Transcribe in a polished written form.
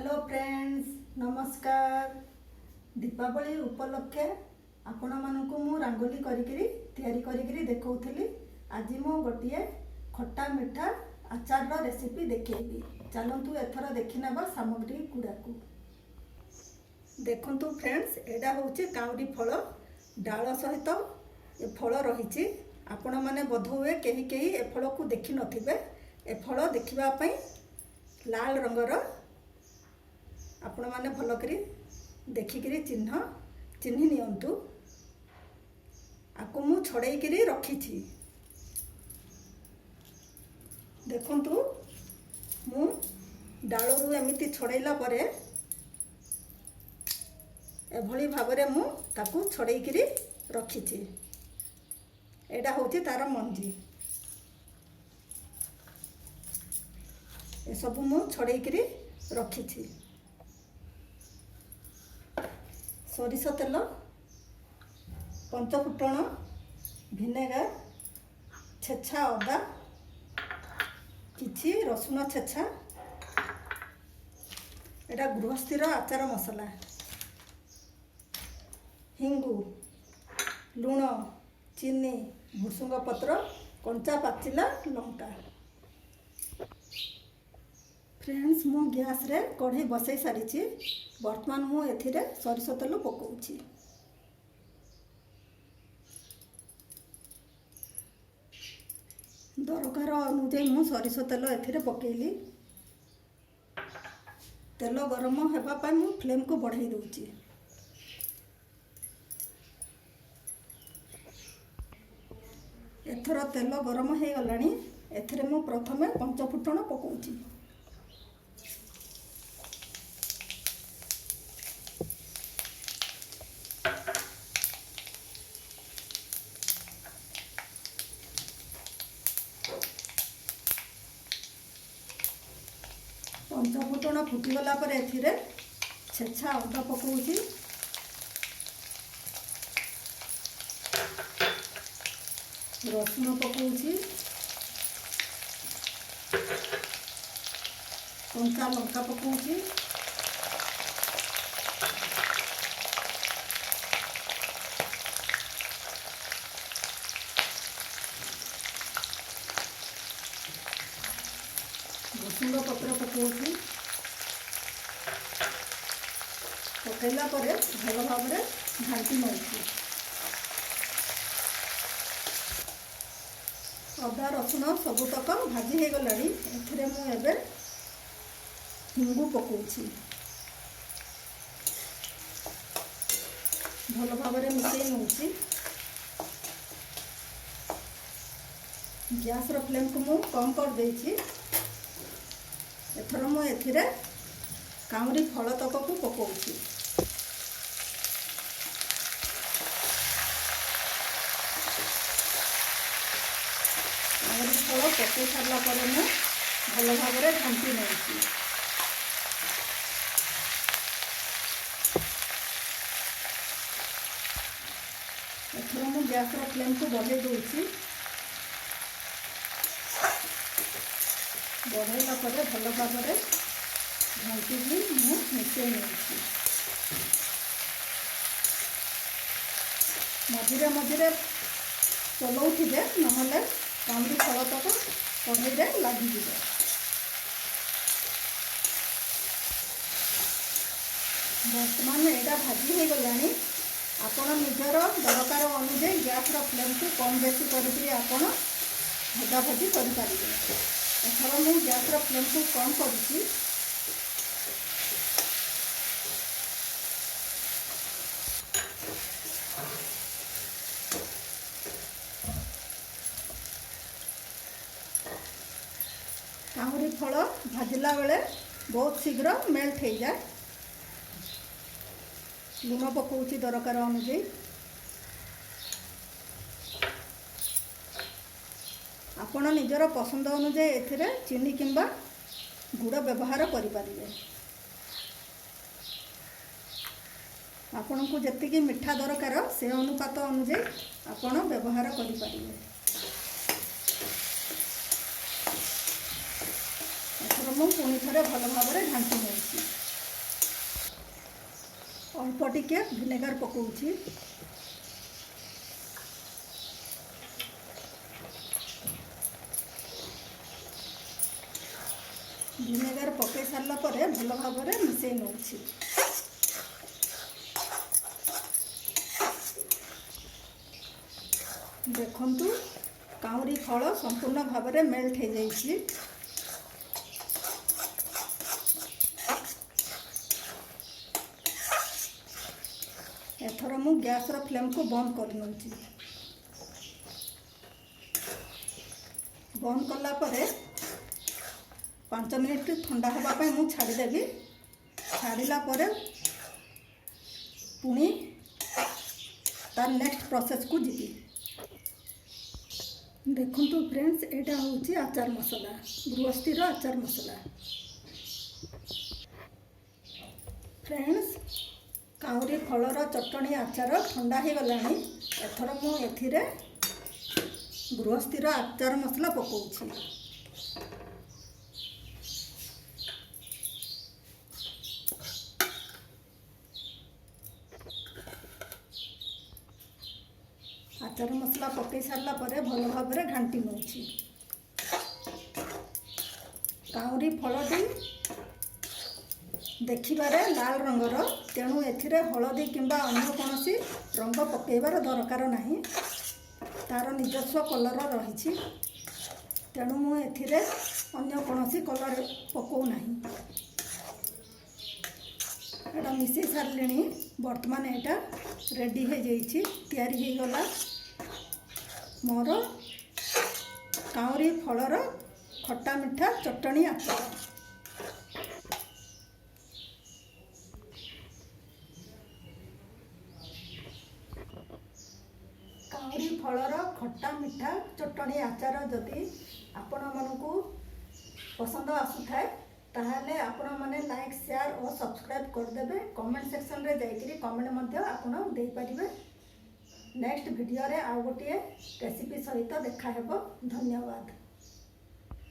Hello friends, नमस्कार। दीपावली उपलक्षे आपण मानकु मु रंगोली करिकरी देखौथली। आज मु गोटे खट्टा मिठा आचार रो रेसिपी देखैबी। चलंतु एथर देखिनबा सामग्री गुड़ाकू। देखंतु फ्रेंड्स, एडा होची काउरी फल डाल सहित ए फल रहिची। आपण माने बोधहुए केही केही ए फल को देखि नथिबे। ए फल देखिबा पई लाल रंगर आपण माने भल करी देखिकी चिन्ह नियंतु। आपको मु छड़ाई रखी। देखंतु मु डालरू एमिति छड़ाइला परे एभली भाबरे मु ताकू छड़ाई रखी। एडा होची तार मंजी। ए सब मु छड़ाई रखी। सरिष तेल, पंचफुटण, भिनेगार, छेछा अदा, किछि रसुण छेछा, एटा गृहस्थीर आचार मसला, हिंगु, लुण, चीनी, भुसुंग पत्र, कंचा पाचिला लंका। फ्रेंड्स, मु गैस रे कढ़ई बसई सारी। वर्तमान मु एथिरे सरिष तेल पकाउछि। दरकार अनुଯାयी मु सरिष तेल एथिरे पकेइली। तेल गरम हेबा पय मु फ्लेम को बढ़ाई दउछि। एथर तेल गरम हे गलानी। एथिरे मु प्रथमे पंचफुटण पकाउछि। पंचफुटण फुटीगला पर एथिरे छेछा अदा पकाउछि। रसुण पकाउछि। कंचा लंका पकाउछि। भुसुंग पत्र पकाउछि। पकैला परे भल भाव घाटी नउछि। अदा रसुण सबुतक भाजी हे गलानी। एथिरे मु एबे हिंगु पकाउछि। भल भाव मिसई नउछि। गैस रो फ्लेम को मु कम कर देछि। एथर मु एथिरे काउरी फल तक को पकाउछि। काउरी फल पकाई सारला पर मु भल भाव घांटी नउछि। एथर मु गैस रो फ्लेम को बढ़ाई दउछि। बढ़ाइला पर भल भाव घाटी मु मिसई नउछि। मझिरे मझिरे चलाउथिबे, नहले काउरी फल तक कढ़ई लागिଯିବ। वर्तमान एटा भाजी हो गलानी। आपण निजर दरकार अनुଯାयी गैस रो फ्लेम को कम बेसी करके आपण भजा भजी करि पारिबे। एथर मु गैस रो फ्लेम को कम करूछि। काउरी फल भाजिला बेले बहुत शीघ्र मेल्ट हो जाए। लुण पकाउछि दरकार अनुযাयी। आपण निजर पसंद अनुযাयी एथिरे चीनी किंबा गुड़ व्यवहार करि पारिबे। आपण को जतिकी मिठा दरकार से अनुपात अनुযাयी आपण व्यवहार करि पारिबे। एथर मु पुणी थरे भल भाव घांटी नउछि। अल्प टिके विनेगार पकाउछि। विनेगार पकई सारा पर भल भाव में मिसई नौछि। देखंतु काउरी फल संपूर्ण भाव में मेल्ट हो जाइछि। एथर मु गैस रो फ्लेम को बंद कर नौछि। बंद कला परे 5 मिनिट ठंडा होगा पाई मु छाड़ीदेवी। छाड़िला परे पुणी तार नेक्स्ट प्रोसेस को जीवी। देखंतु फ्रेंड्स एटा होची आचार मसला, गृहस्थी आचार मसला। फ्रेंड्स काउरी फलर चटणी आचार ठंडा हो गलानी। एथर मु एथिरे गृहस्थी आचार मसला पकाउछि। आचार मसला पकई सारा पर भल भाव में घांटी नौछि। काउरी फलटी देखिबारे लाल रंगर, तेणु एथिरे हलदी किंबा अन्य कोनोसी रंग पकेइबार दरकार नाही। तार निजस्व कलर रही, तेणु मु एथिरे अन्य कोनोसी कलर पकाउ नाही। एटा मिसई सारलिणी। वर्तमान एटा रेडी हो जाइछि, तैयारी हो गला मोर काउरी फलर खट्टा मिठा चटणी आचार। काउरी फलर खट्टा मिठा चटणी आचार जदि आपण मानकु पसंद आसुथाए ताहले आपण माने लाइक शेयर और सब्सक्राइब करदेबे। कमेंट सेक्शन रे जाइकरी कमेंट मध्य आपण देई परिबे। नेक्स्ट वीडियो रे आ गोटे रेसिपी सहित देखा हेबो। धन्यवाद।